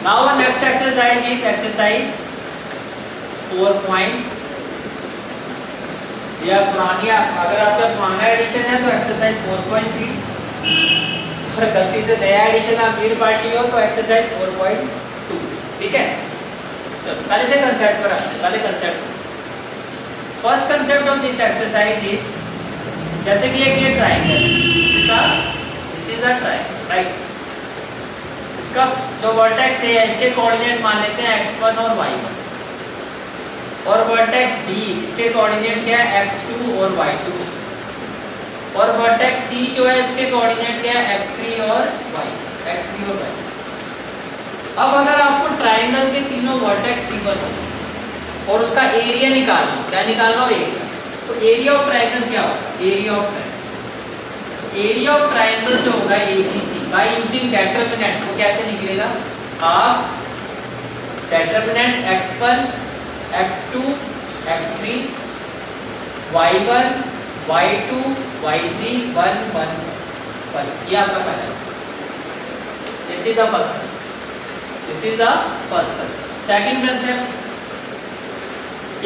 Now our next exercise is exercise 4. यह पुरानी, अगर आपका पुराना एडिशन है तो एक्सरसाइज 4.3, और गलती से नया एडिशन आप न्यू पार्टी हो तो एक्सरसाइज 4.2। ठीक है, चलो पहले से कंसेप्ट पर आते हैं। पहले concept, first concept of this exercise is, जैसे कि एक ये triangle, this is a triangle, right. इसका जो वर्टेक्स है इसके कोऑर्डिनेट मान लेते हैं x1 और y1, और वर्टेक्स B इसके कोऑर्डिनेट क्या है x2 और y2, और वर्टेक्स C जो है इसके कोऑर्डिनेट क्या है x3 और y। अब अगर आपको ट्रायंगल के तीनों वर्टेक्स गिवन हो और उसका एरिया निकालना, क्या निकालना हो, एरिया, तो एरिया ऑफ ट्रायंगल क्या होगा, area of triangle, area of triangle जो होगा ABC बाय यूजिंग डेटरमिनेंट, वो कैसे निकलेगा, half determinant x1 x2 x3 y1 y2 y3 1 1, बस ये आपका पहला। This is the first concept, this is the first concept. Second concept,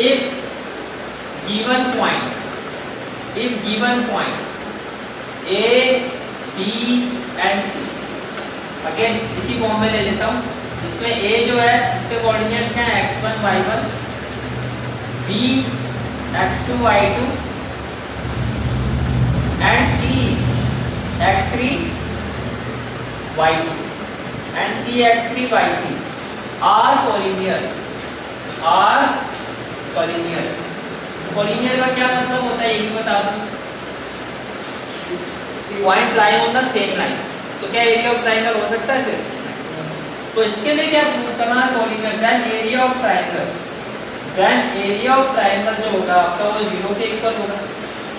if given points A B and C, again इसी form में ले लेता हूँ, इसमें A जो है उसके कोऑर्डिनेट्स हैं x1 y1, B x2 y2 and C x3 y2 and C x3 y3 are collinear, collinear का क्या मतलब होता है, ये भी बता दूं। Point line on the same line, तो क्या एरिया ऑफ ट्रायंगल हो सकता है फिर? तो इसके लिए क्या प्रूव करना है, collinear, then area of triangle जो होगा आपका वो 0 के इक्वल होगा।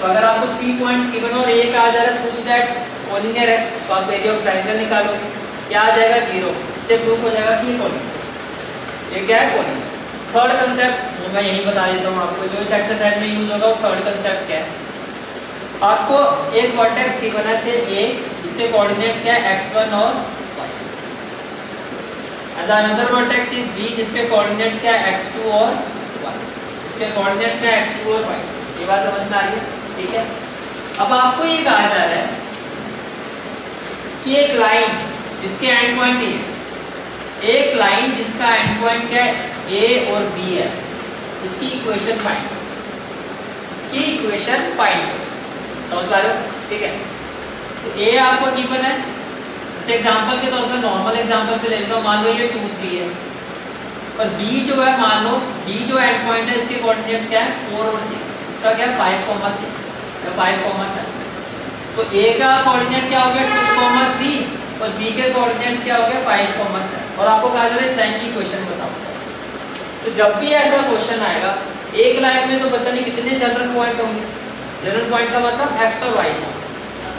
तो अगर आपको 3 पॉइंट्स गिवन और एक आ जा रहा है प्रूव दैट कोलिनियर है, तो आप एरिया ऑफ ट्रायंगल निकालोगे, क्या आ जाएगा 0, इससे प्रूव हो जाएगा कि कोलिनियर। ये क्या है, कोलिनियर। थर्ड कंसेप्ट वो मैं यही बता देता हूँ आपको, जो इस एक्सरसाइज में यूज होगा वो थर्ड कंसेप्ट क्या है। आपको एक वर्टेक्स गिवन है से A, जिसके कोऑर्डिनेट्स क्या है x1 और y, and another vertex is B, जिसके कोऑर्डिनेट्स क्या है x2 और y, इसके कोऑर्डिनेट्स क्या है x2 और y। ये बात समझ में आ रही है? ठीक है। अब आपको ये कहा जा रहा है कि एक लाइन जिसके एंड पॉइंट ये, एक लाइन जिसका एंड पॉइंट क्या है A और B है, इसकी इक्वेशन फाइंड, समझ पा रहे हो? ठीक है, तो A आपको गिवन है, जैसे एग्जांपल के तौर पर, नॉर्मल एग्जांपल पे ले लेता हूं, मान लो ये 2 3 है, और B जो है, मान लो B जो एंड पॉइंट है इसके कोऑर्डिनेट्स क्या है 4 और 6, इसका क्या है 5,6 या 5,7। तो A का कोऑर्डिनेट क्या हो गया 2,3 और B के कोऑर्डिनेट्स क्या हो गया 5,7, और आपको कहा जा रहा है इस लाइन की इक्वेशन बताओ। तो जब भी ऐसा क्वेश्चन आएगा, एक लाइन में तो पता नहीं कितने जनरल पॉइंट होंगे, जनरल पॉइंट का मतलब x और y है,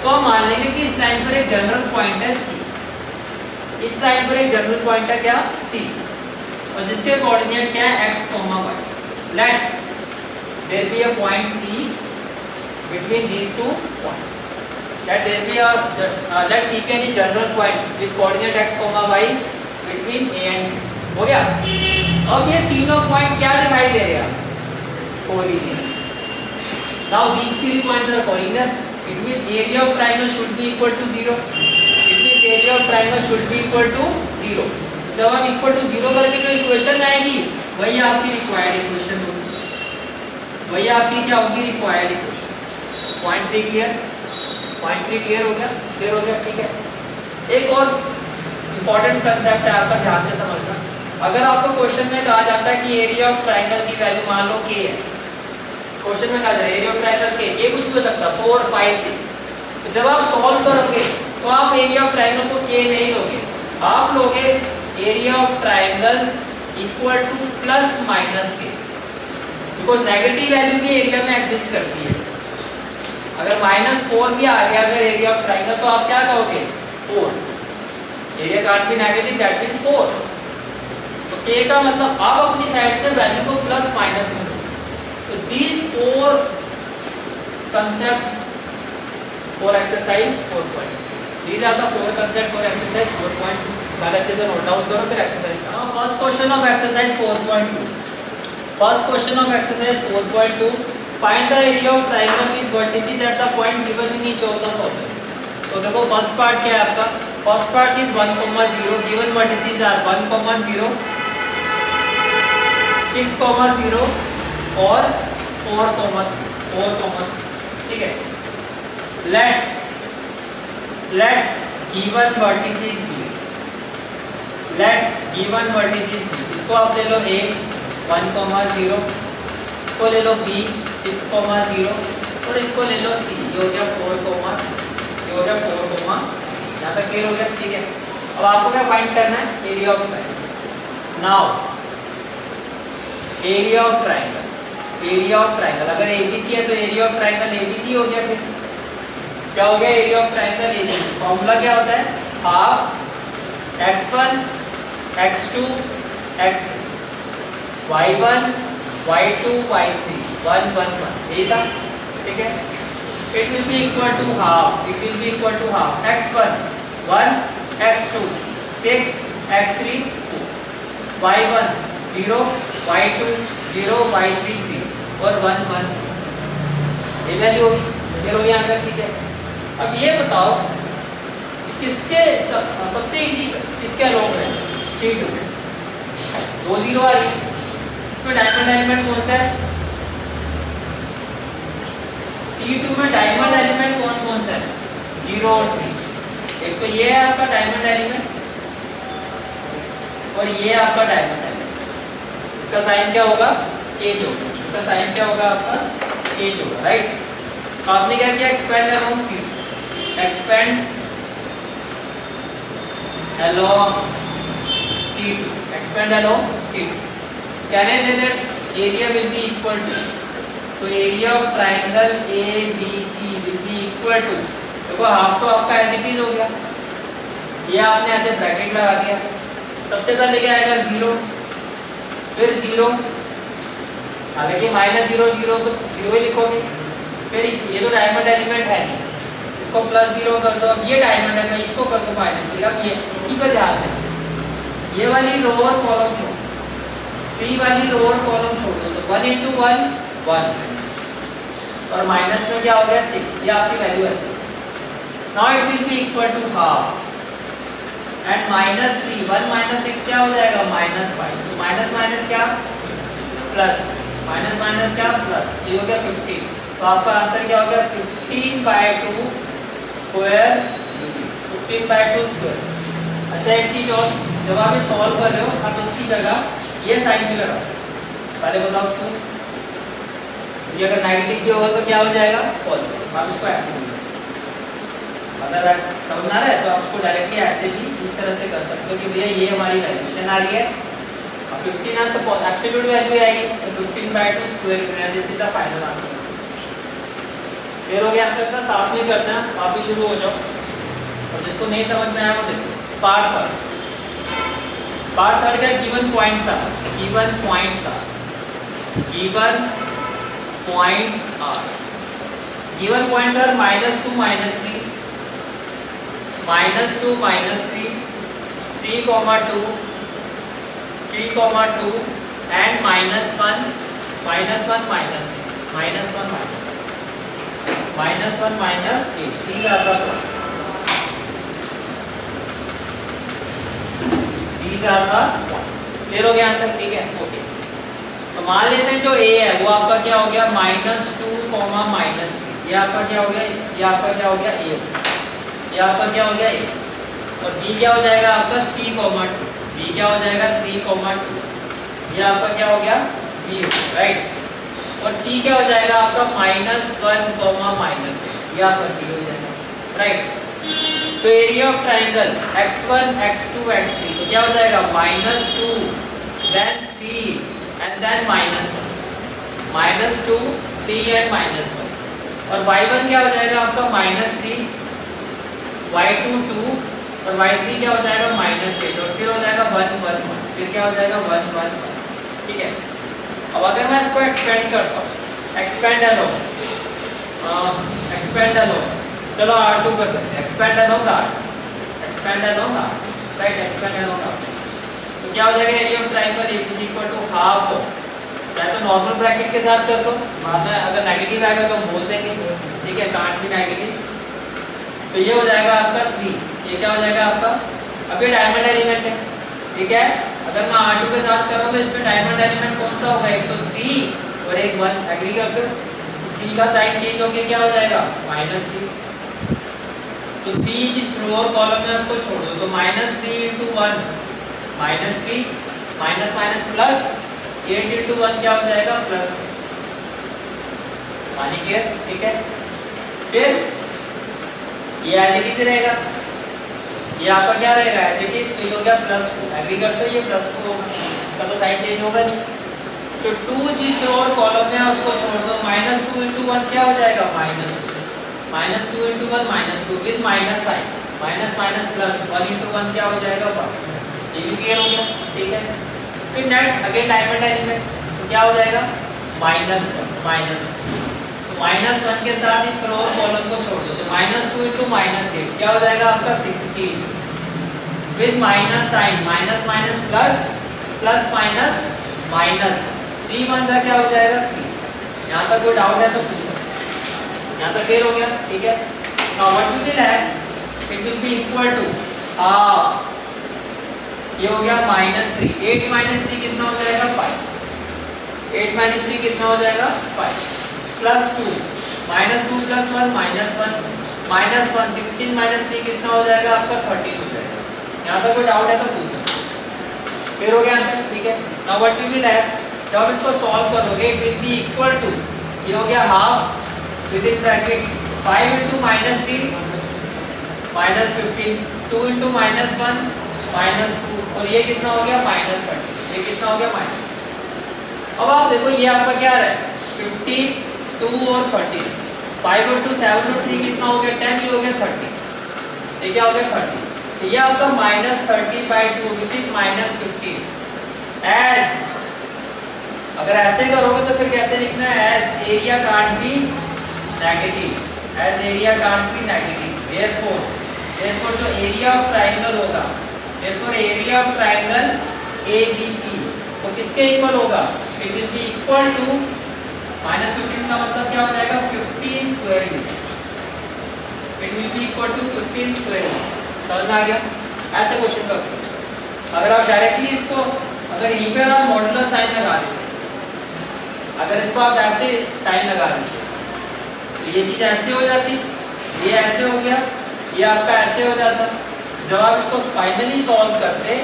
तो हम मान लेंगे कि इस लाइन पर एक जनरल पॉइंट है C, इस लाइन पर एक जनरल पॉइंट है क्या C, और जिसके कोऑर्डिनेट क्या है x, y। Let there be a point C between these two points, let there be a let C be any general point with coordinate x, y between A and B। हो गया। अब ये तीनों point क्या दिखाई दे रहे हैं, collinear. Now these 3 points are collinear, it means area of triangle should be equal to 0, it means area of triangle should be equal to 0। जब हम इक्वल टू 0 करके जो इक्वेशन आएगी वही आपकी रिक्वायर्ड इक्वेशन होगी, वही आपकी क्या होगी, रिक्वायर्ड इक्वेशन। पॉइंट 3 क्लियर हो गया, ठीक है। एक और इंपॉर्टेंट कंसेप्ट है आपका, ध्यान से समझना। अगर आपको क्वेश्चन में कहा जाता है कि एरिया ऑफ ट्रायंगल की वैल्यू मान लो k है, क्वेश्चन में कहा जाए एरिया ऑफ ट्रायंगल k, ये कुछ भी हो सकता है 4 5 6, तो जब आप सॉल्व करोगे तो आप एरिया ऑफ ट्रायंगल को k नहीं लोगे, आप लोगे area of triangle equal two plus minus k, because negative value भी एरिया में एग्जिस्ट करती है। अगर -4 भी आ गया अगर एरिया ऑफ ट्रायंगल, तो आप क्या कहोगे 4, area can't be negative, that means 4। तो k का मतलब आप अपनी साइड से वैल्यू को प्लस माइनस में दो। तो these 4 concepts for exercise 4.2, these are the 4 concepts for exercise 4.2। पहले अच्छे से नोट डाउन करो फिर एक्सरसाइज करो। First question of exercise 4.2, first question of exercise 4.2, find the area of triangle with vertices at the point given in each of the following. तो देखो first part क्या है आपका, first part is 1,0, given vertices are 1,0, 6,0 और 4,4, ठीक है। let given vertices be, let given vertices be, इसको आप ले लो A 1,0, इसको ले लो B 6,0 और इसको ले लो C, ये हो गया 4, ये हो गया 4, यहाँ तक क्लियर हो गया, ठीक है। अब आपको क्या फाइंड करना है, area of triangle. Now area of triangle, area of triangle अगर ABC है तो एरिया ऑफ ट्रायंगल ABC हो गया। फिर क्या हो गया, area of triangle ABC। Formula क्या होता है, half x1 x2 x3 y1 y2 y3 1 1 1, यही था, ठीक है। It will be equal to half, it will be equal to half x1 1 x2 6 x3 4 y1 0 y2 0 y3 3 और 1 1, ये वैल्यू होगी, ये हो गया आंसर, ठीक है। अब ये बताओ किसके सबसे इजी किसके अलोंग है, C2, 2 0 आ रही, इसमें डायमंड एलिमेंट कौन सा है, C2 में डायमंड एलिमेंट कौन कौन सा है, 0 और 3। एक तो ये है आपका डायमंड एलिमेंट और ये आपका डायमंड एलिमेंट, इसका साइन क्या होगा, चेंज होगा, इसका साइन क्या होगा आपका, चेंज होगा, राइट। तो आपने क्या किया, expand along C2, expand along C2, expand along C2, कहने से that area will be equal to, तो area of triangle ABC will be equal to, देखो हाफ तो आपका एज इट इज हो गया, ये आपने ऐसे ब्रैकेट लगा दिया, सबसे पहले क्या आएगा 0, फिर 0, हालांकि -0 0 तो 0 ही लिखोगे, फिर ये तो डायमंड एलिमेंट है नहीं, इसको +0 कर दो, अब ये डायमंड है तो इसको कर दो -3, अब ये इसी पर ध्यान दें, ये वाली लोअर कॉलम छोड़, 3 वाली लोअर कॉलम छोड़ दो, तो 1 × 1 1 और माइनस में क्या हो गया 6, ये आपकी वैल्यू ऐसे। Now it will be equal to half and -3 1 - 6 क्या हो जाएगा, -5, तो माइनस माइनस क्या प्लस, माइनस माइनस क्या प्लस, ये हो गया 15, तो आपका आंसर क्या हो गया 15/2 स्क्वायर, 15/2 स्क्वायर। अच्छा एक चीज और, जब आप ये सॉल्व कर रहे हो आप इसकी जगह ये साइन भी लगा, पहले बताओ क्यों, ये अगर नेगेटिव भी होगा तो क्या हो जाएगा, पॉजिटिव, आप इसको ऐसे भी अगर समझ आ रहा है तो आप इसको डायरेक्टली ऐसे भी इस तरह से कर सकते हो कि भैया ये हमारी वैल्यूएशन आ रही है, अब 15 है तो एब्सोल्यूट वैल्यू आएगी, तो 15/2 square, this is the final answer. फिर हो गया आंसर का, साथ में करना है, आप भी शुरू हो जाओ, और जिसको नहीं समझ में आया वो देखो। पार्ट थर्ड का given points are, given points are, given points are, given points are -2 -3, -2 -3, 3,2 3,2 and -1 -1 -1 -1 -8, these are the clear हो गया आंसर, ठीक है, ओके। तो मान लेते हैं जो A है वो आपका क्या हो गया, -2, -3, ये आपका क्या हो गया, ये आपका क्या हो गया A, ये आपका क्या हो गया A, और B क्या हो जाएगा आपका 3,2, B क्या हो जाएगा 3,2, ये आपका क्या हो गया B, राइट। और C क्या हो जाएगा आपका -1, ये आपका C हो जाएगा, राइट। तो area of triangle x1 x2 x3 तो क्या हो जाएगा, -2 then 3 and then -1, -2 3 and -1, और y1 क्या हो जाएगा आपका -3, y2 2 और y3 क्या हो जाएगा -8, और फिर हो जाएगा 1 1 1, फिर क्या हो जाएगा 1 1 1, ठीक है। अब अगर मैं इसको एक्सपेंड करता हूँ, एक्सपेंड अलोंग, चलो R2 कर लेते हैं, expand along R, expand along R, right, expand एरो का। तो क्या हो जाएगा area of triangle A is equal to half, चाहे तो नॉर्मल ब्रैकेट के साथ कर लो, बाद में अगर नेगेटिव आएगा तो हम बोल देंगे, ठीक है, कांट भी नेगेटिव। तो ये हो जाएगा आपका 3, ये क्या हो जाएगा आपका, अब ये डायमंड एलिमेंट है, ठीक है। अगर मैं R2 के साथ कर रहा हूँ तो इसमें डायमंड एलिमेंट कौन सा होगा, एक तो 3 और एक 1, एग्री करते हो। 3 का साइन चेंज होके क्या हो जाएगा -3, तो 3 जिस रो और कॉलम में उसको छोड़ दो, तो -3 × 1 -3 माइनस माइनस प्लस 8 × 1 क्या हो जाएगा प्लस, मानी क्लियर, ठीक है। फिर ये एज इट इज रहेगा, ये आपका क्या रहेगा एज इट इज, तो ये हो गया +2, एग्री करते हो, ये +2 इसका तो साइन चेंज होगा नहीं, तो 2 जिस रो और कॉलम में है उसको छोड़ दो, -2 × 1 क्या हो जाएगा -2 × 1 -2 with minus sign, minus minus plus 1 × 1 क्या हो जाएगा 1, ये भी क्लियर हो गया, ठीक है। फिर नेक्स्ट अगेन डायमंड एलिमेंट, तो क्या हो जाएगा -1 -1 के साथ इस रो और कॉलम को छोड़ दो, तो -2 × -8 क्या हो जाएगा आपका 16 with minus sign, minus minus plus, plus minus minus, 3 1 क्या हो जाएगा 3। यहाँ तक कोई डाउट है तो पूछ सकते, यहाँ तक क्लियर हो गया, ठीक है। Now what we will have, it will be equal to half, ये हो गया -3, 8 - 3 कितना हो जाएगा 5, 8 - 3 कितना हो जाएगा 5, +2 -2 + 1 -1 -1 16 - 3 कितना हो जाएगा आपका 13 हो जाएगा। यहाँ पर कोई डाउट है तो पूछ सकते, फिर हो गया आंसर, ठीक है। Now what we will have, जब इसको सॉल्व करोगे it will be equal to, ये हो गया हाफ विद इन ब्रैकेट 5 × -3 -15, 2 × -1 -2, और ये कितना हो गया -30, ये कितना हो गया माइनस। अब आप देखो ये आपका क्या रहा है 15, 2 और 13, 5 और 2 7 और 3 कितना हो गया 10, ये हो गया 30, ये क्या हो गया 30, तो ये आपका -30/2 विच इज -15। एज अगर ऐसे करोगे तो फिर कैसे लिखना है, as area can't be negative, as area can't be negative, therefore जो एरिया ऑफ ट्रायंगल होगा, therefore area of triangle ABC तो किसके इक्वल होगा, it will be equal to -15 का मतलब क्या हो जाएगा 15 square metre, it will be equal to 15 square metre. समझ में आ गया, ऐसे क्वेश्चन करते। अगर आप डायरेक्टली इसको, अगर यहीं पे आप मॉड्यूलर साइन लगा देते, अगर इसको आप ऐसे साइन लगा देते तो ये चीज ऐसे हो जाती, ये ऐसे हो गया, ये आपका ऐसे हो जाता। जब आप इसको फाइनली सॉल्व करते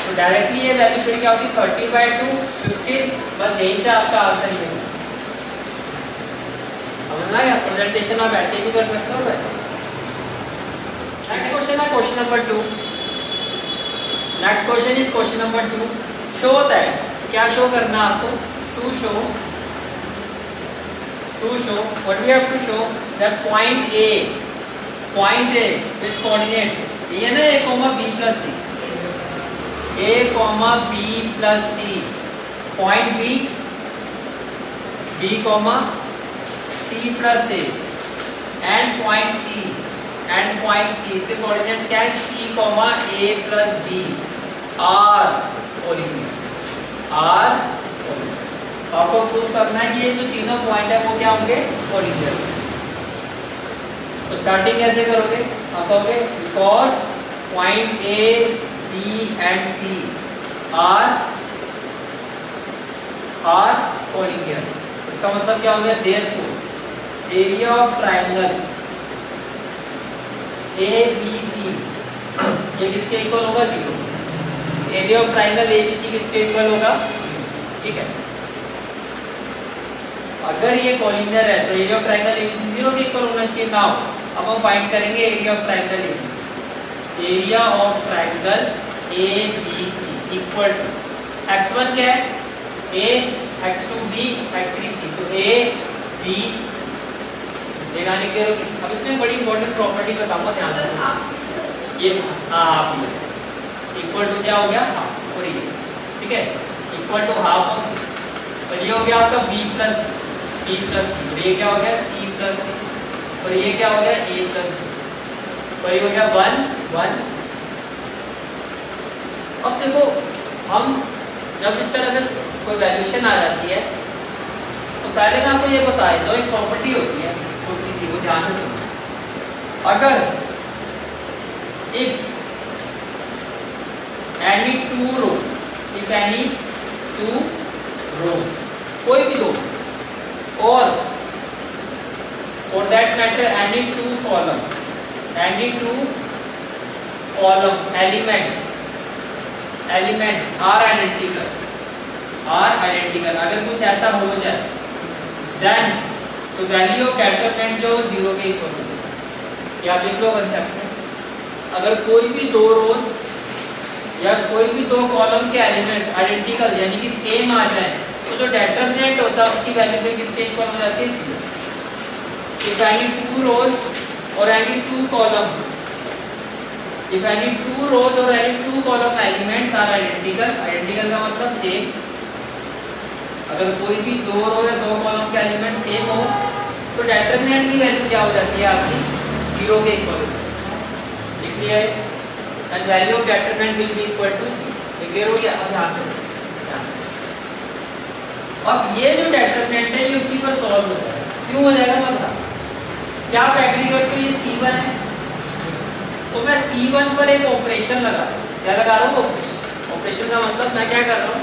तो डायरेक्टली ये वैल्यू फिर क्या होती 30/2 15, बस यहीं से आपका आंसर ये होगा। समझना है, प्रेजेंटेशन आप ऐसे भी कर सकते हो वैसे। नेक्स्ट क्वेश्चन है question number 2। Next question is question number 2। Show होता है, क्या शो करना है आपको, to show what we have to show that point A with coordinate ये ना A, B + C, A, B + C, point B, B, C + A and point C इसके coordinates क्या है C, A + B R आपको prove करना है कि ये जो तीनों पॉइंट है वो क्या होंगे कोऑर्डिनेट। तो स्टार्टिंग कैसे करोगे, आप कहोगे because point A, B and C are coordinate. इसका मतलब क्या हो गया, therefore area of triangle ABC ये किसके इक्वल होगा 0। एरिया ऑफ ट्रायंगल ABC किसके इक्वल होगा, ठीक है। अगर ये कोलिनियर है तो एरिया ऑफ ट्रायंगल ABC 0 के इक्वल होना चाहिए। नाउ अब हम फाइंड करेंगे area of triangle ABC। Area of triangle ABC equal to x1 क्या है A, x2 B, x3 C, तो A B C लगाने क्लियर होगी। अब इसमें बड़ी इंपॉर्टेंट प्रॉपर्टी बताऊंगा, ध्यान रखना। ये आप इक्वल टू क्या हो गया हाफ, और ये ठीक है इक्वल टू हाफ ऑफ, और ये हो गया आपका B + C, और ये क्या हो गया C + C, और ये क्या हो गया A + B, और ये हो गया 1 1 देखो हम जब इस तरह से कोई वैल्यूएशन आ जाती है तो पहले मैं आपको ये बता देता हूँ, एक प्रॉपर्टी होती है छोटी सी, वो ध्यान से सुनो। अगर if any two rows, if any two rows, कोई भी दो, और for that matter any two column elements are identical, अगर कुछ ऐसा हो जाए then तो वैल्यू ऑफ डेटरमिनेंट जो 0 के इक्वल होती है। क्या देख लो कंसेप्ट में, अगर कोई भी दो रोज या कोई भी दो कॉलम के एलिमेंट आइडेंटिकल यानी कि सेम आ जाए तो जो डेटरमिनेंट होता है उसकी वैल्यू फिर किसके इक्वल हो जाती है, 0। इफ एनी टू रोज और any two column, if any two rows और any two column elements are identical का मतलब सेम, अगर कोई भी दो रो या दो कॉलम के एलिमेंट सेम हो तो डेटरमिनेंट की वैल्यू क्या हो जाती है आपकी, 0 के इक्वल हो जाती है। लिख लिया है, and value of determinant will be equal to 0। Clear हो गया? अब ध्यान से अब ये जो डेटरमिनेंट है ये उसी पर सॉल्व हो जाएगा। क्यों हो जाएगा मैं बता, क्या आप एग्री करते हो, ये C1 है तो मैं C1 पर एक ऑपरेशन लगा रहा हूँ। क्या लगा रहा हूँ? ऑपरेशन का मतलब मैं क्या कर रहा हूँ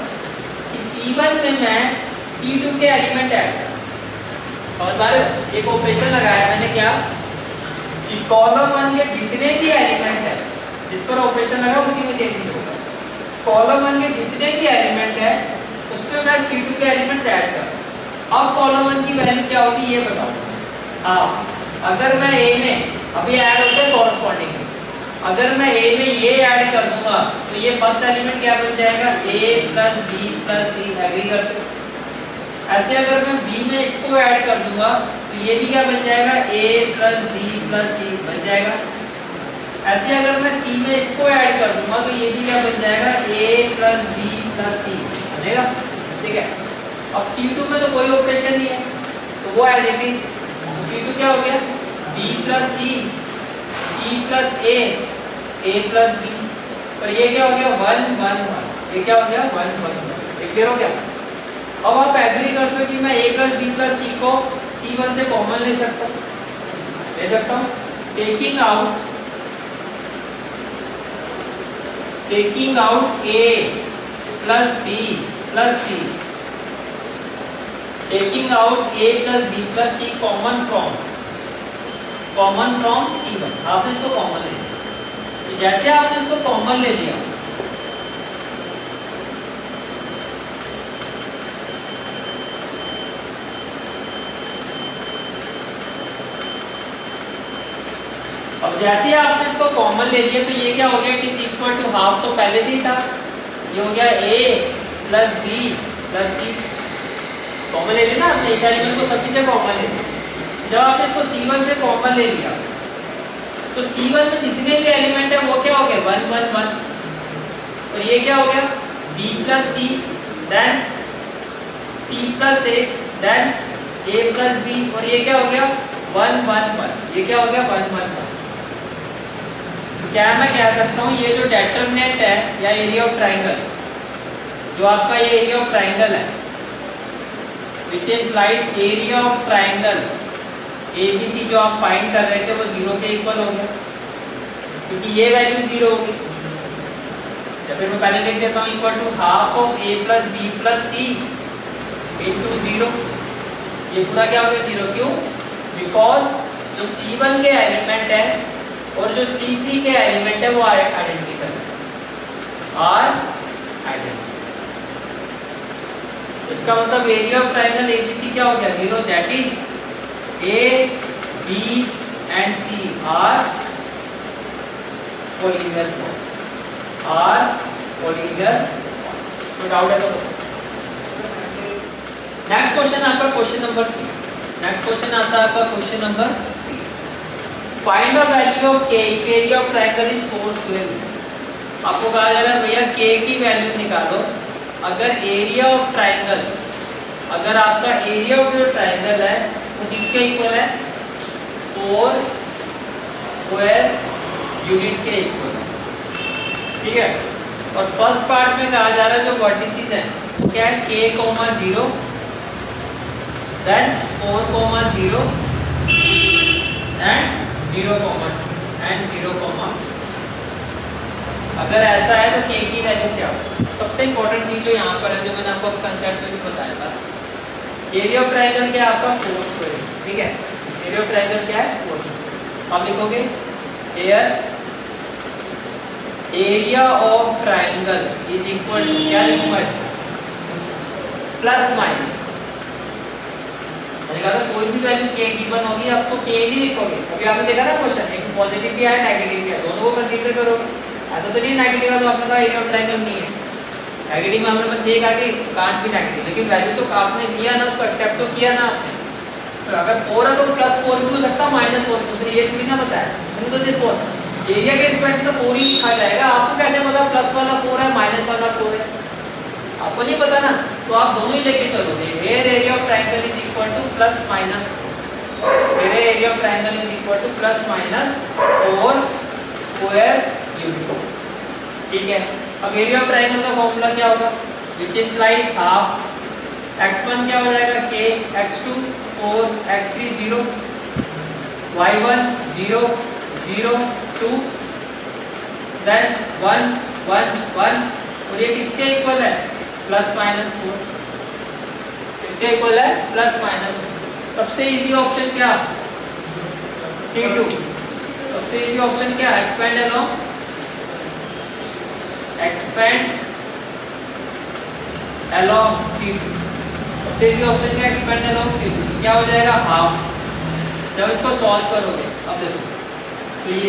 कि C1 में मैं C2 के एलिमेंट ऐड कर रहा हूँ। और बार एक ऑपरेशन लगाया मैंने, क्या कि कॉलम 1 के जितने भी एलिमेंट है, जिस पर ऑपरेशन लगा उसी में चेंजेस होगा। कॉलम 1 के जितने भी एलिमेंट है उसमें मैं C2 के एलिमेंट्स ऐड कर रहा हूँ। अब कॉलम 1 की वैल्यू क्या होगी ये बताओ। हाँ, अगर मैं A में, अभी ऐड होते हैं कॉरस्पॉन्डिंग, अगर मैं A में ये ऐड कर दूंगा तो ये फर्स्ट एलिमेंट क्या बन जाएगा, A plus B plus C। Agree करते हो? ऐसे अगर मैं B में इसको ऐड कर दूंगा तो ये भी क्या बन जाएगा, A plus B plus C बन जाएगा। ऐसे अगर मैं C में इसको ऐड कर दूंगा तो ये भी क्या बन जाएगा, A plus B plus C बनेगा। ठीक है, अब C2 में तो कोई ऑपरेशन नहीं है तो वो एज इट इज, C2 क्या हो गया, B plus C, C plus A plus B, पर ये क्या हो गया 1 1 1, ये क्या हो गया 1 1 1। क्लियर हो गया? अब आप एग्री करते हो कि मैं A plus B plus C को C1 से कॉमन ले सकता हूँ। Taking out A plus B plus C, taking out A plus B plus C common from C1। आपने इसको कॉमन ले लिया, तो जैसे आपने इसको कॉमन ले लिया अब जैसे आपने इसको कॉमन ले लिया तो ये क्या हो गया, it is equal to half, तो पहले से ही था, ये हो गया A plus B plus C। Common ले लिया ना आपने, इस एलिमेंट को सभी से कॉमन ले लिया। जब आपने इसको C1 से कॉमन ले लिया तो C1 में जितने भी एलिमेंट है वो क्या हो गए 1 1 1, और ये क्या हो गया B plus C, then C plus A, then A plus B, और ये क्या हो गया 1 1 1, ये क्या हो गया 1 1 1। क्या मैं कह सकता हूँ ये जो डेटरमिनेंट है या एरिया ऑफ ट्राइंगल, जो आपका ये एरिया ऑफ ट्राइंगल है, which implies area of triangle ABC जो आप फाइंड कर रहे थे वो 0 के इक्वल हो गया, क्योंकि ये वैल्यू 0 होगी। या फिर मैं पहले लिख देता हूँ equal to half of A plus B plus C into 0। ये पूरा क्या हो गया 0, क्यों? बिकॉज जो C1 के एलिमेंट है और जो C3 के एलिमेंट है वो आइडेंटिकल है। इसका मतलब एरिया ऑफ ट्राइंगल ABC क्या हो गया 0, that is A, B and C are polynomial points, कोई डाउट है तो? नेक्स्ट क्वेश्चन आपका क्वेश्चन नंबर 3। नेक्स्ट क्वेश्चन आता है आपका question number 3। Find the value of K if area of triangle is 4 square। आपको कहा जा रहा है भैया K की वैल्यू निकालो अगर एरिया ऑफ ट्राइंगल, अगर आपका एरिया ऑफ जो ट्राइंगल है वो जिसके इक्वल है 4 स्क्वायर यूनिट के इक्वल है। ठीक है, और फर्स्ट पार्ट में कहा जा रहा है जो वर्टिसेस हैं वो क्या है, k, 0 देन 4, 0 एंड 0, अगर ऐसा है तो k की वैल्यू क्या हो। सबसे इंपॉर्टेंट चीज जो यहाँ पर है, जो मैंने आपको कंसेप्ट में भी बताया था, एरिया ऑफ ट्रायंगल क्या है आपका 4 स्क्वायर, ठीक है। एरिया ऑफ ट्रायंगल क्या है 4। आप लिखोगे here area of triangle is equal to, क्या लिखूंगा इसमें, प्लस माइनस, मैंने कहा था कोई भी वैल्यू k गिवन होगी आपको k ही लिखोगे। अभी आपने देखा ना क्वेश्चन, एक पॉजिटिव भी है नेगेटिव भी है, दोनों को कंसीडर करोगे। ऐसा तो नहीं नेगेटिव है तो आपने कहा एरिया ऑफ ट्रायंगल नहीं है, नेगेटिव में हमने बस ये कहा कि कांट भी नेगेटिव, लेकिन वैल्यू तो आपने लिया ना, उसको एक्सेप्ट तो किया ना आपने। तो अगर 4 है तो +4 भी हो सकता है, -4 दूसरी ये भी ना बताया, उसमें तो सिर्फ 4 एरिया के रिस्पेक्ट में तो 4 ही लिखा जाएगा। आपको कैसे पता प्लस वाला 4 है माइनस वाला 4 है, आपको नहीं पता ना, तो आप दोनों ही लेके चलोगे। Here area of triangle is equal to +-4, here area of triangle is equal to +-4 square unit, ठीक है। अब एरिया ऑफ ट्रायंगल का फॉर्मूला क्या होगा, विच इंप्लाइज हाफ, x1 क्या हो जाएगा k, x2 4, x3 0, y1 0 0 2 then 1 1 1, और ये किसके इक्वल है +-4, किसके इक्वल है +-4। सबसे इजी ऑप्शन क्या C2, सबसे इजी ऑप्शन क्या, expand along, expand along C2, सबसे इजी ऑप्शन क्या, एक्सपेंड अलोंग C2, क्या हो जाएगा हाफ। जब इसको सॉल्व करोगे, अब देखो तो ये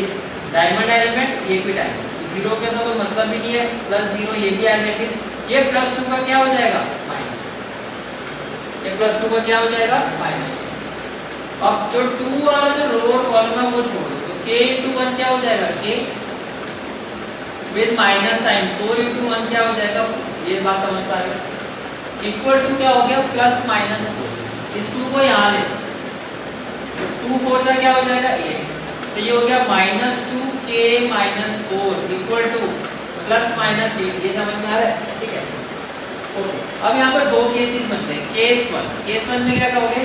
डायमंड एलिमेंट, ये भी डायमंड, जीरो के अंदर कोई मतलब भी नहीं है, +0 ये भी एज इट इज, ये +2 का क्या हो जाएगा माइनस, ये +2 का क्या हो जाएगा माइनस। अब जो 2 वाला जो रो कॉलम है वो छोड़ दो, तो k × 1 क्या हो जाएगा k विद माइनस साइन, 4 × 1 क्या हो जाएगा, ये बात समझ पा रहे हो, इक्वल टू क्या हो गया +-4, इस 2 को यहाँ ले, 2 4 का क्या हो जाएगा 8, तो ये हो गया -2k - 4 इक्वल टू +-8, ये समझ में आ रहा है, ठीक है। ओके, अब यहाँ पर दो केसेस बनते हैं, केस 1 में क्या कहोगे,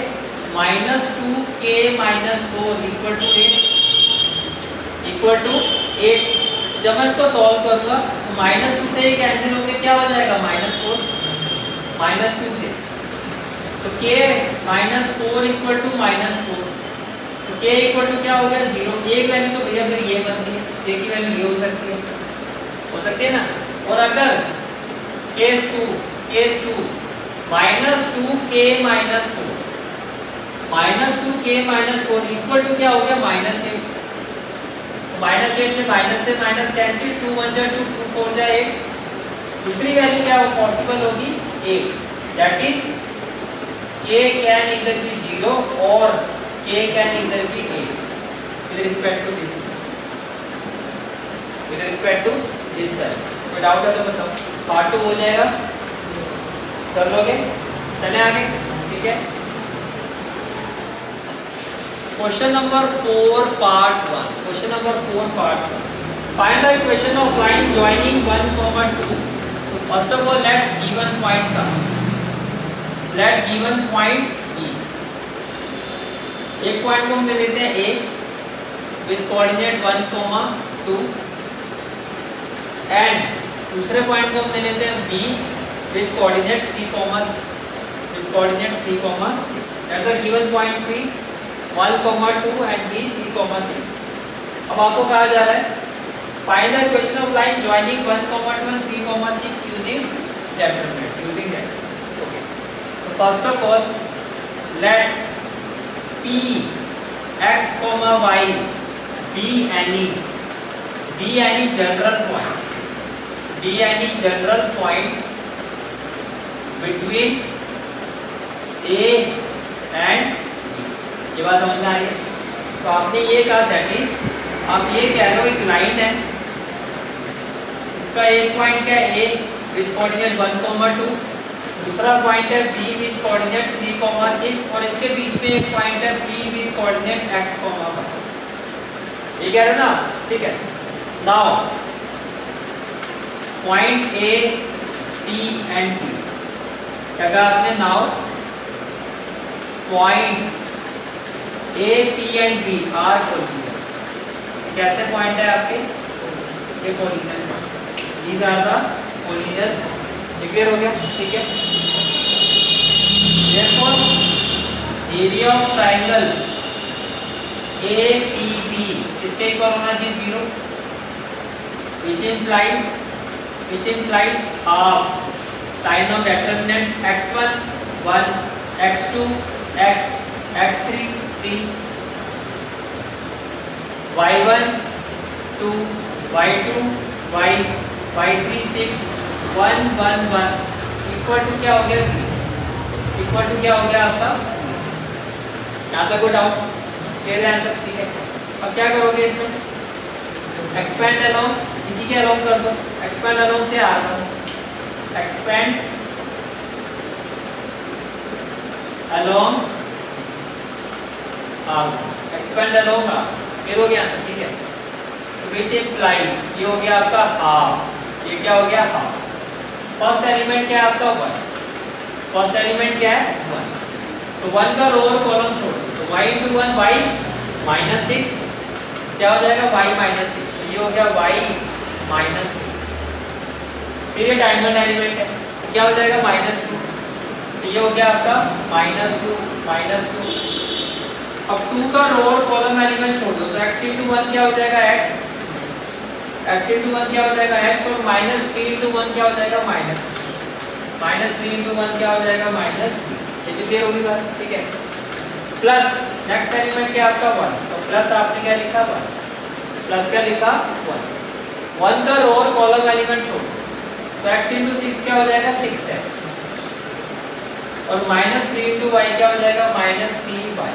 -2k - 4 इक्वल टू 8। जब मैं इसको सॉल्व करूंगा तो -2 से ये कैंसिल होके क्या हो जाएगा -4, -2 से, तो k -4 इक्वल टू -4, तो k इक्वल टू क्या हो गया 0, एक वैल्यू तो भैया फिर ये बनती है, k की वैल्यू ये हो सकती है ना। और अगर केस 2 -2k - 4 इक्वल टू क्या हो गया -8, -8 से माइनस कैंसिल, 2 1 जा 2, 2 4 जा 8, दूसरी वैल्यू क्या पॉसिबल होगी 8, that is k can either be 0 और k can either be 8 with respect to this, कोई डाउट है तो बताओ, पार्ट 2 हो जाएगा, कर लोगे, चले आगे, ठीक है। Question number 4 part 1, find the equation of line joining 1, 2। तो first of all let given points are, let given points be, एक पॉइंट को हम दे देते हैं a विद कोऑर्डिनेट 1, 2 एंड दूसरे पॉइंट को हम दे लेते हैं b with coordinate 3, 6, at the given points b 1, 2 and b 3, 6। अब आपको कहा जा रहा है find the equation of line joining 1, 2 and 3, 6 using determinant, okay. तो first of all let p x, y be any general point between a and, ये बात समझ में आ रही है। तो आपने ये कहा दैट इज, आप ये कह रहे हो एक लाइन है, इसका एक पॉइंट क्या है a विद कोऑर्डिनेट 1, 2, दूसरा पॉइंट है b विद कोऑर्डिनेट 3, 6 और इसके बीच में एक पॉइंट है p with coordinate x, y, ये कह रहे हो ना, ठीक है। Now point A P and B, क्या कहा आपने, now points A P and B are collinear. कैसे पॉइंट है आपके, ये collinear point, these are the collinear. Clear हो गया, ठीक है। therefore area of triangle A P B इसके इक्वल होना चाहिए 0, which implies half sin of determinant x1 1 x2 x x3 3 y1 2 y2 y y3 6 1 1 1 equal to क्या हो गया, इक्वल टू क्या हो गया आपका, यहाँ तक कोई डाउट क्लियर है, यहाँ तक ठीक है। अब क्या करोगे इसमें, एक्सपेंड अलोंग, इसी के अलोंग कर दो, एक्सपेंड अलोंग से R1, expand along R1, expand along R, clear हो गया, ठीक है। विच इम्प्लाइज, ये हो गया आपका हाफ, ये क्या हो गया हाफ। फर्स्ट एलिमेंट क्या है आपका 1, फर्स्ट एलिमेंट क्या है 1, तो 1 का रो और कॉलम छोड़ दो, तो y into 1 y minus 6 क्या हो जाएगा, y minus 6, तो ये हो गया y minus 6। फिर ये डायगोनल एलिमेंट है, तो क्या हो जाएगा -2, तो ये हो गया आपका -2 -2। अब 2 का रो और कॉलम एलिमेंट छोड़ दो, तो x into 1 क्या हो जाएगा x into 1 क्या हो जाएगा x, और -3 into 1 क्या हो जाएगा -3 into 1 क्या हो जाएगा -3। ये क्लियर होगी बात, ठीक है। प्लस नेक्स्ट एलिमेंट क्या आपका 1, तो प्लस आपने क्या लिखा 1, प्लस क्या लिखा 1 का रो और कॉलम एलिमेंट छोड़, तो x into 6 क्या हो जाएगा 6x, और -3 into y क्या हो जाएगा -3y,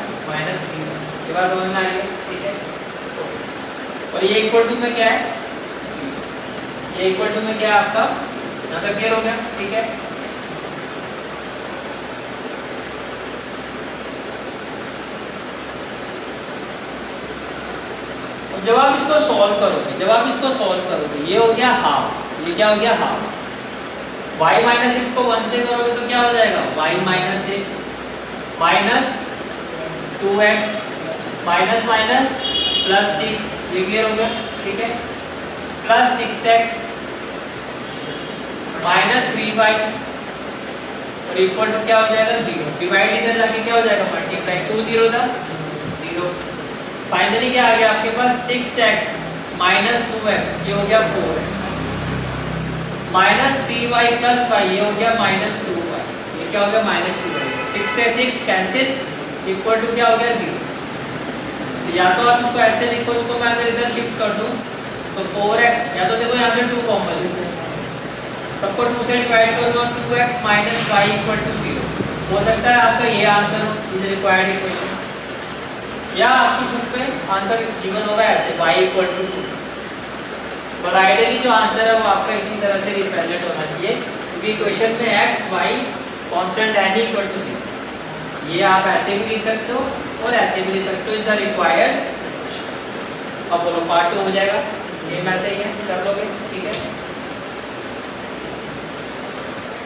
ये बात समझ में आ रही है, ठीक है। और ये इक्वल टू में क्या है, ये इक्वल टू में क्या है आपका, यहाँ तक क्लियर हो गया, ठीक है। जब आप इसको सॉल्व करोगे, ये हो गया हाफ, ये क्या हो गया हाफ। y minus 6 को 1 से करोगे तो क्या हो जाएगा, y minus 6 minus 2x minus minus plus 6, ये क्लियर हो गया, ठीक है। प्लस 6x minus 3y और इक्वल टू क्या हो जाएगा 0, डिवाइड इधर जाके क्या हो जाएगा मल्टीप्लाई, 2 0 था 0। फाइनली क्या आ गया आपके पास 6x minus 2x, ये हो गया 4x, minus 3y plus y, ये हो गया minus 2y, ये क्या हो गया -2y। 6 से 6 कैंसिल, इक्वल टू क्या हो गया 0। या तो आप इसको ऐसे लिखो, इसको मैं अगर इधर शिफ्ट कर दूं तो 4x, या तो देखो यहाँ से 2 कॉमन, सबको 2 से डिवाइड करो, 2x minus y equal to 0। हो सकता है आपका ये आंसर हो इस रिक्वायर्ड इक्वेशन, या आपकी बुक में आंसर गिवन होगा ऐसे y इक्वल टू 2x, पर आइडियली जो आंसर है वो आपका इसी तरह से रिप्रेजेंट होना चाहिए, क्योंकि इक्वेशन में x y constant n equal to 0, ये आप ऐसे भी लिख सकते हो और ऐसे भी लिख सकते हो, इज द रिक्वायर्ड। अब बोलो पार्ट 2 हो जाएगा, सेम ऐसे ही है, कर लोगे, ठीक है।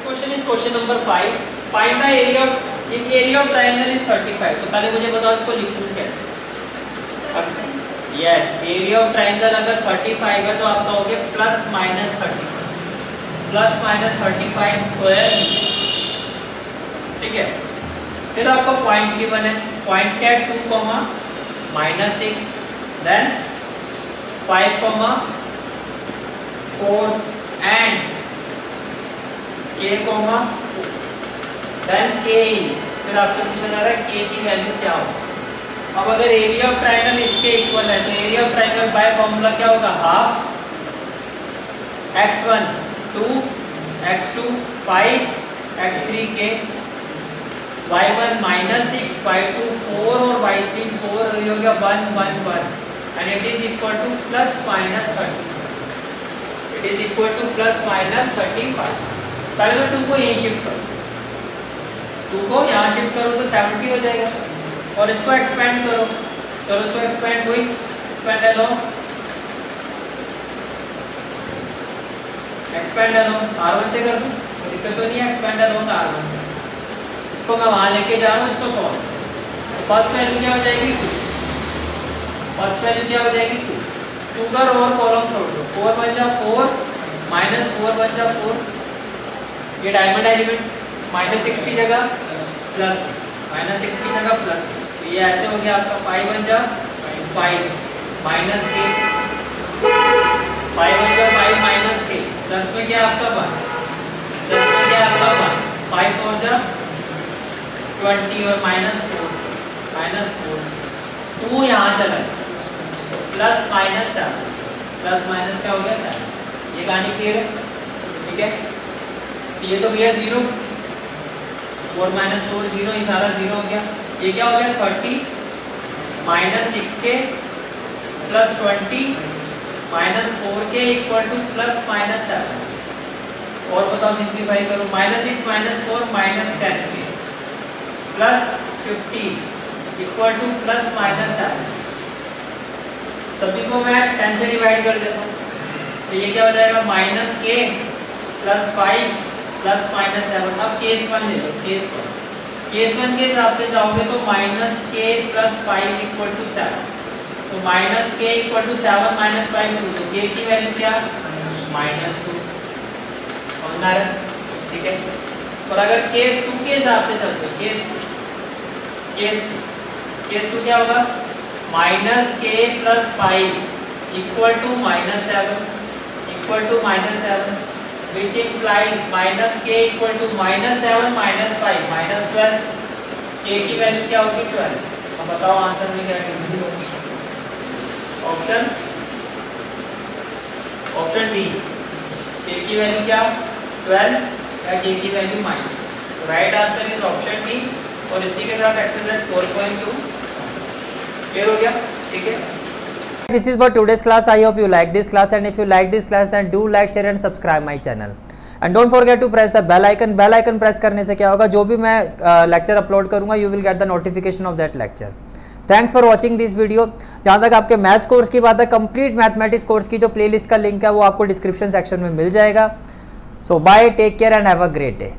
Question is question number 5, find the area of, if area of triangle is 35, तो पहले मुझे बताओ इसको लिखूं कैसे। यस, एरिया ऑफ ट्रायंगल अगर 35 है तो आप कहोगे प्लस माइनस 35 स्क्वायर, ठीक है। फिर आपको पॉइंट्स गिवन है, पॉइंट्स क्या है 2, -6, then 5, 4 and k, then k is, फिर आपसे पूछा जा रहा है k की वैल्यू क्या होगी। अब अगर एरिया ऑफ ट्रायंगल इसके इक्वल है तो area of triangle bye formula क्या होगा, half x1 2 x2 5 x3 k, y1 -6 y2 4 और y3 4, हो गया 1 1 1 and it is equal two plus minus 35, it is equal two plus minus 35। पहले तो 2 को यहीं शिफ्ट करो, 2 को यहाँ शिफ्ट करो तो 70 हो जाएगा, और इसको एक्सपेंड करो, चलो इसको एक्सपेंड हुई, expand along expand along R1 से कर दूं, तो दिक्कत तो नहीं है, एक्सपेंड अलोंग R1। इसको मैं वहाँ लेके जा रहा हूँ, इसको सॉल्व। तो फर्स्ट वैल्यू क्या हो जाएगी 2, फर्स्ट वैल्यू क्या हो जाएगी 2, 2 का रो और कॉलम छोड़ दो, 4 बन जा 4 माइनस 4 बन जा 4, ये डायमंड एलिमेंट -6 की जगह +6, -6 की जगह +6, तो ये ऐसे हो गया आपका 5 बन जा 5 माइनस के, 5 बन जा 5 माइनस के, प्लस में क्या आपका 1, प्लस में क्या आपका 1, 5 4 जा 20 और -4, 2 यहाँ चला प्लस माइनस 7, प्लस माइनस क्या हो गया 7, ये कहानी क्लियर है, ठीक है। ये तो भैया 0, 4 - 4 0, ये सारा 0 हो गया। ये क्या हो गया 30 -6k plus 20 -4k equal to +-7, और बताओ सिंप्लीफाई करो, -6 -4 -10k प्लस 50 इक्वल टू +-7, सभी को मैं 10 से डिवाइड कर देता हूँ, तो ये क्या हो जाएगा -k + 5 +-7। अब केस 1 ले लो, केस 1 के हिसाब से जाओगे तो -k + 5 इक्वल टू 7, तो -k इक्वल टू 7 - 5 2, तो k की वैल्यू क्या -2, समझ आ रहा है, ठीक है। और अगर केस 2 के हिसाब से चलते हो, केस 2 क्या होगा -k + 5 equal to -7 which implies -k equal to -7 - 5 -12, k की वैल्यू क्या होगी 12। अब बताओ आंसर में क्या है, ऑप्शन डी, k की वैल्यू क्या 12 या k की वैल्यू माइनस, तो right answer is option D. और इसी के साथ एक्सरसाइज 4.2 क्लियर हो गया, ठीक है। This is for today's class. I hope you like this class, and if you like this class then do like, share and subscribe my channel and don't forget to press the bell icon. Bell icon press करने से क्या होगा, जो भी मैं lecture upload करूंगा you will get the notification of that lecture. Thanks for watching this video. जहाँ तक आपके मैथ्स कोर्स की बात है, कंप्लीट मैथमेटिक्स कोर्स की जो प्लेलिस्ट का लिंक है वो आपको डिस्क्रिप्शन सेक्शन में मिल जाएगा। So bye, take care and have a great day.